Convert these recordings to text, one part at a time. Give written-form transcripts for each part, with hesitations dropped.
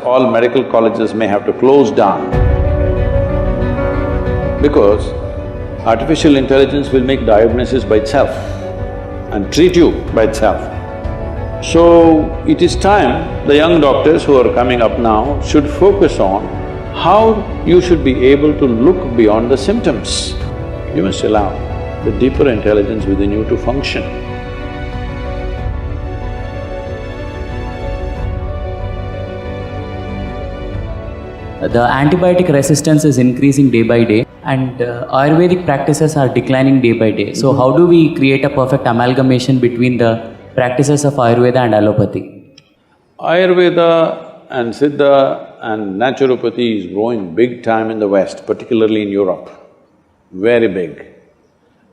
all medical colleges may have to close down because artificial intelligence will make diagnosis by itself and treat you by itself. So, it is time the young doctors who are coming up now should focus on how you should be able to look beyond the symptoms. You must allow the deeper intelligence within you to function. The antibiotic resistance is increasing day by day and Ayurvedic practices are declining day by day. So how do we create a perfect amalgamation between the practices of Ayurveda and allopathy? Ayurveda and Siddha and naturopathy is growing big time in the West, particularly in Europe, very big.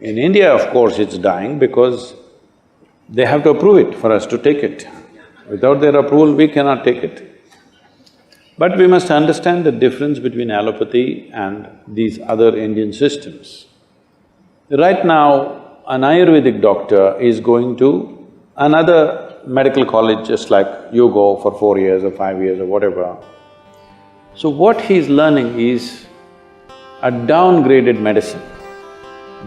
In India, of course, it's dying because they have to approve it for us to take it. Without their approval, we cannot take it. But we must understand the difference between allopathy and these other Indian systems. Right now, an Ayurvedic doctor is going to another medical college just like you go for 4 years or 5 years or whatever. So what he's learning is a downgraded medicine,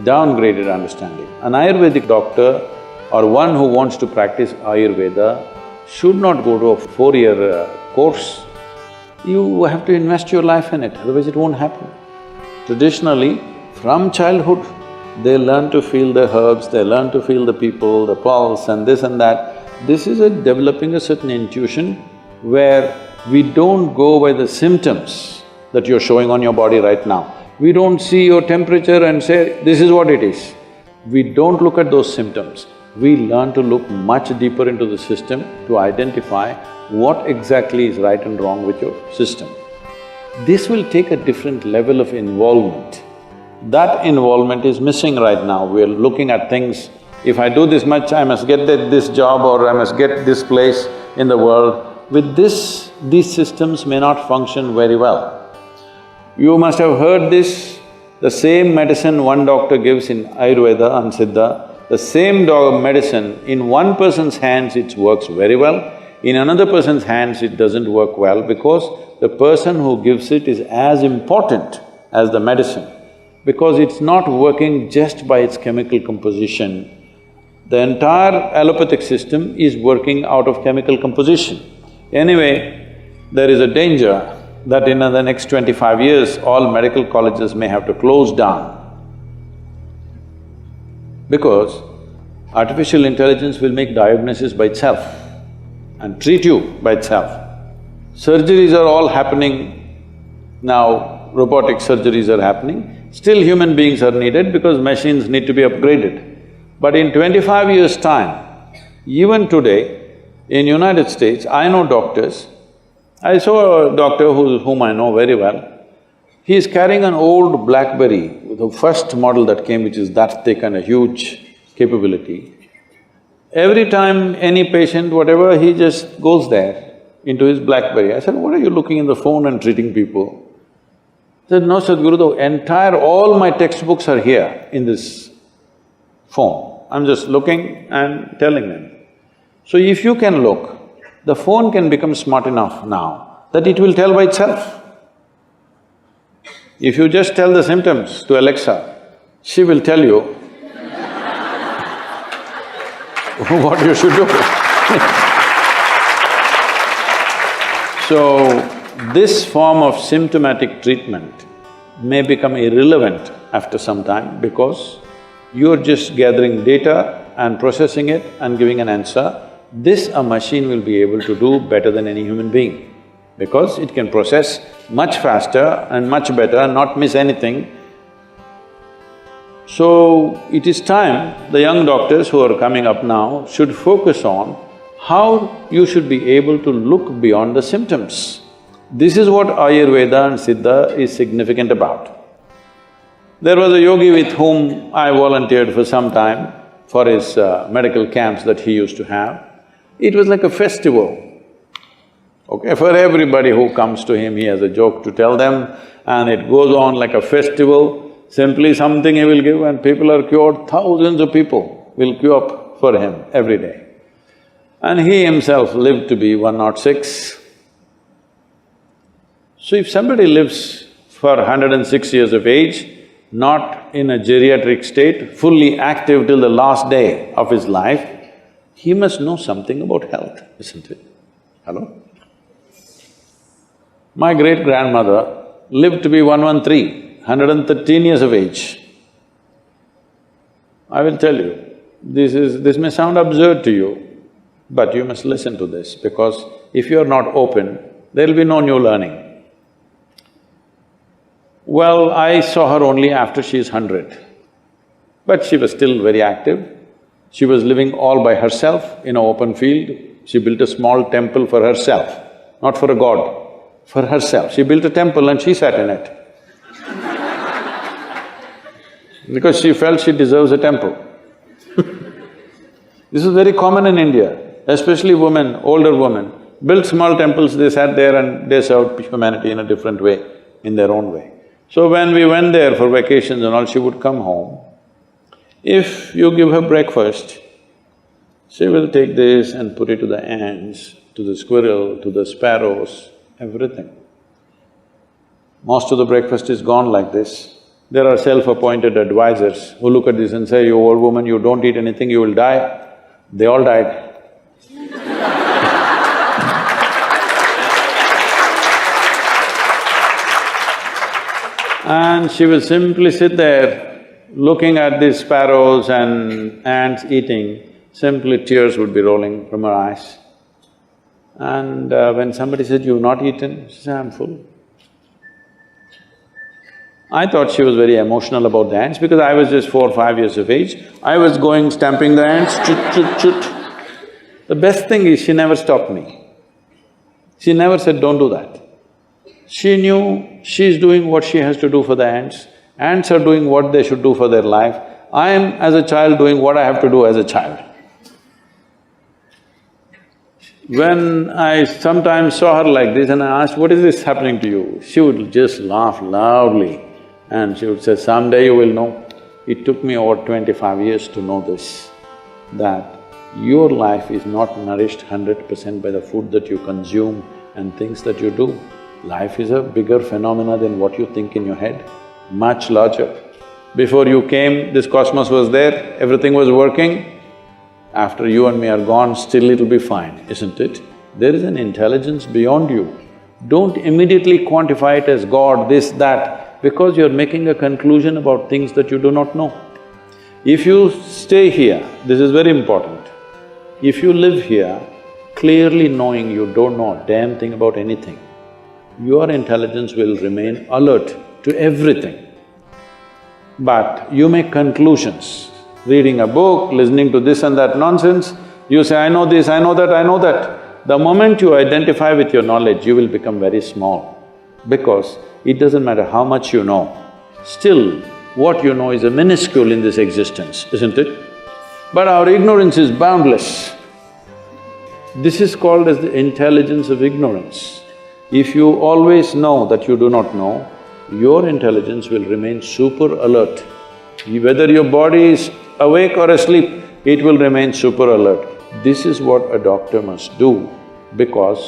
downgraded understanding. An Ayurvedic doctor or one who wants to practice Ayurveda should not go to a 4-year course. You have to invest your life in it, otherwise it won't happen. Traditionally, from childhood, they learn to feel the herbs, they learn to feel the people, the pulse and this and that. This is developing a certain intuition where we don't go by the symptoms that you're showing on your body right now. We don't see your temperature and say, this is what it is. We don't look at those symptoms. We learn to look much deeper into the system to identify what exactly is right and wrong with your system. This will take a different level of involvement. That involvement is missing right now. We're looking at things, if I do this much, I must get this job or I must get this place in the world. With this, these systems may not function very well. You must have heard this, the same medicine one doctor gives in Ayurveda and Siddha, the same medicine, in one person's hands it works very well, in another person's hands it doesn't work well because the person who gives it is as important as the medicine, because it's not working just by its chemical composition. The entire allopathic system is working out of chemical composition. Anyway, there is a danger that in the next 25 years, all medical colleges may have to close down because artificial intelligence will make diagnosis by itself and treat you by itself. Surgeries are all happening now, robotic surgeries are happening. Still human beings are needed because machines need to be upgraded. But in 25 years' time, even today, in United States, I know doctors. I saw a doctor whom I know very well. He is carrying an old BlackBerry, the first model that came, which is that thick and a huge capability. Every time any patient, whatever, he just goes there into his BlackBerry. I said, what are you looking in the phone and treating people? He said, no, Sadhguru, all my textbooks are here in this phone. I'm just looking and telling them. So if you can look, the phone can become smart enough now that it will tell by itself. If you just tell the symptoms to Alexa, she will tell you what you should do. So, this form of symptomatic treatment may become irrelevant after some time because you're just gathering data and processing it and giving an answer. This a machine will be able to do better than any human being because it can process much faster and much better and not miss anything. So, it is time the young doctors who are coming up now should focus on how you should be able to look beyond the symptoms. This is what Ayurveda and Siddha is significant about. There was a yogi with whom I volunteered for some time for his medical camps that he used to have. It was like a festival. Okay, for everybody who comes to him, he has a joke to tell them and it goes on like a festival. Simply something he will give and people are cured, thousands of people will queue up for him every day. And he himself lived to be 106. So if somebody lives for 106 years of age, not in a geriatric state, fully active till the last day of his life, he must know something about health, isn't it? Hello? My great-grandmother lived to be 113, 113 years of age. I will tell you, this may sound absurd to you, but you must listen to this, because if you are not open, there will be no new learning. Well, I saw her only after she is 100, but she was still very active. She was living all by herself in an open field. She built a small temple for herself, not for a god, for herself. She built a temple and she sat in it because she felt she deserves a temple. This is very common in India, especially women, older women, built small temples, they sat there and they served humanity in a different way, in their own way. So when we went there for vacations and all, she would come home. If you give her breakfast, she will take this and put it to the ants, to the squirrel, to the sparrows, everything. Most of the breakfast is gone like this. There are self-appointed advisors who look at this and say, "You old woman, you don't eat anything, you will die." They all died. And she will simply sit there looking at these sparrows and ants eating, simply tears would be rolling from her eyes. And when somebody said, "You've not eaten?" She said, "I'm full." I thought she was very emotional about the ants because I was just 4 or 5 years of age. I was going stamping the ants, chut, chut, chut. The best thing is she never stopped me. She never said, "Don't do that." She knew she's doing what she has to do for the ants. Ants are doing what they should do for their life. I am, as a child, doing what I have to do as a child. When I sometimes saw her like this and I asked, "What is this happening to you?" she would just laugh loudly and she would say, "Someday you will know." It took me over 25 years to know this, that your life is not nourished 100% by the food that you consume and things that you do. Life is a bigger phenomena than what you think in your head, much larger. Before you came, this cosmos was there, everything was working. After you and me are gone, still it'll be fine, isn't it? There is an intelligence beyond you. Don't immediately quantify it as God, this, that, because you're making a conclusion about things that you do not know. If you stay here, this is very important, if you live here clearly knowing you don't know a damn thing about anything, your intelligence will remain alert to everything. But you make conclusions, reading a book, listening to this and that nonsense, you say, "I know this, I know that, I know that." The moment you identify with your knowledge, you will become very small, because it doesn't matter how much you know, still what you know is a minuscule in this existence, isn't it? But our ignorance is boundless. This is called as the intelligence of ignorance. If you always know that you do not know, your intelligence will remain super alert. Whether your body is awake or asleep, it will remain super alert. This is what a doctor must do, because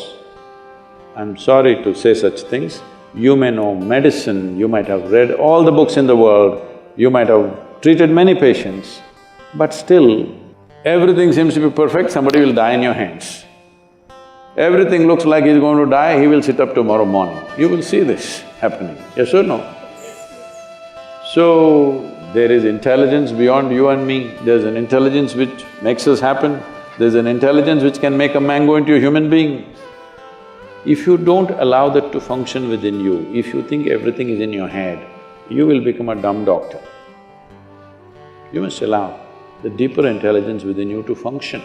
I'm sorry to say such things, you may know medicine, you might have read all the books in the world, you might have treated many patients, but still, everything seems to be perfect, somebody will die in your hands. Everything looks like he's going to die, he will sit up tomorrow morning. You will see this happening, yes or no? So, there is intelligence beyond you and me, there's an intelligence which makes us happen, there's an intelligence which can make a mango into a human being. If you don't allow that to function within you, if you think everything is in your head, you will become a dumb doctor. You must allow the deeper intelligence within you to function.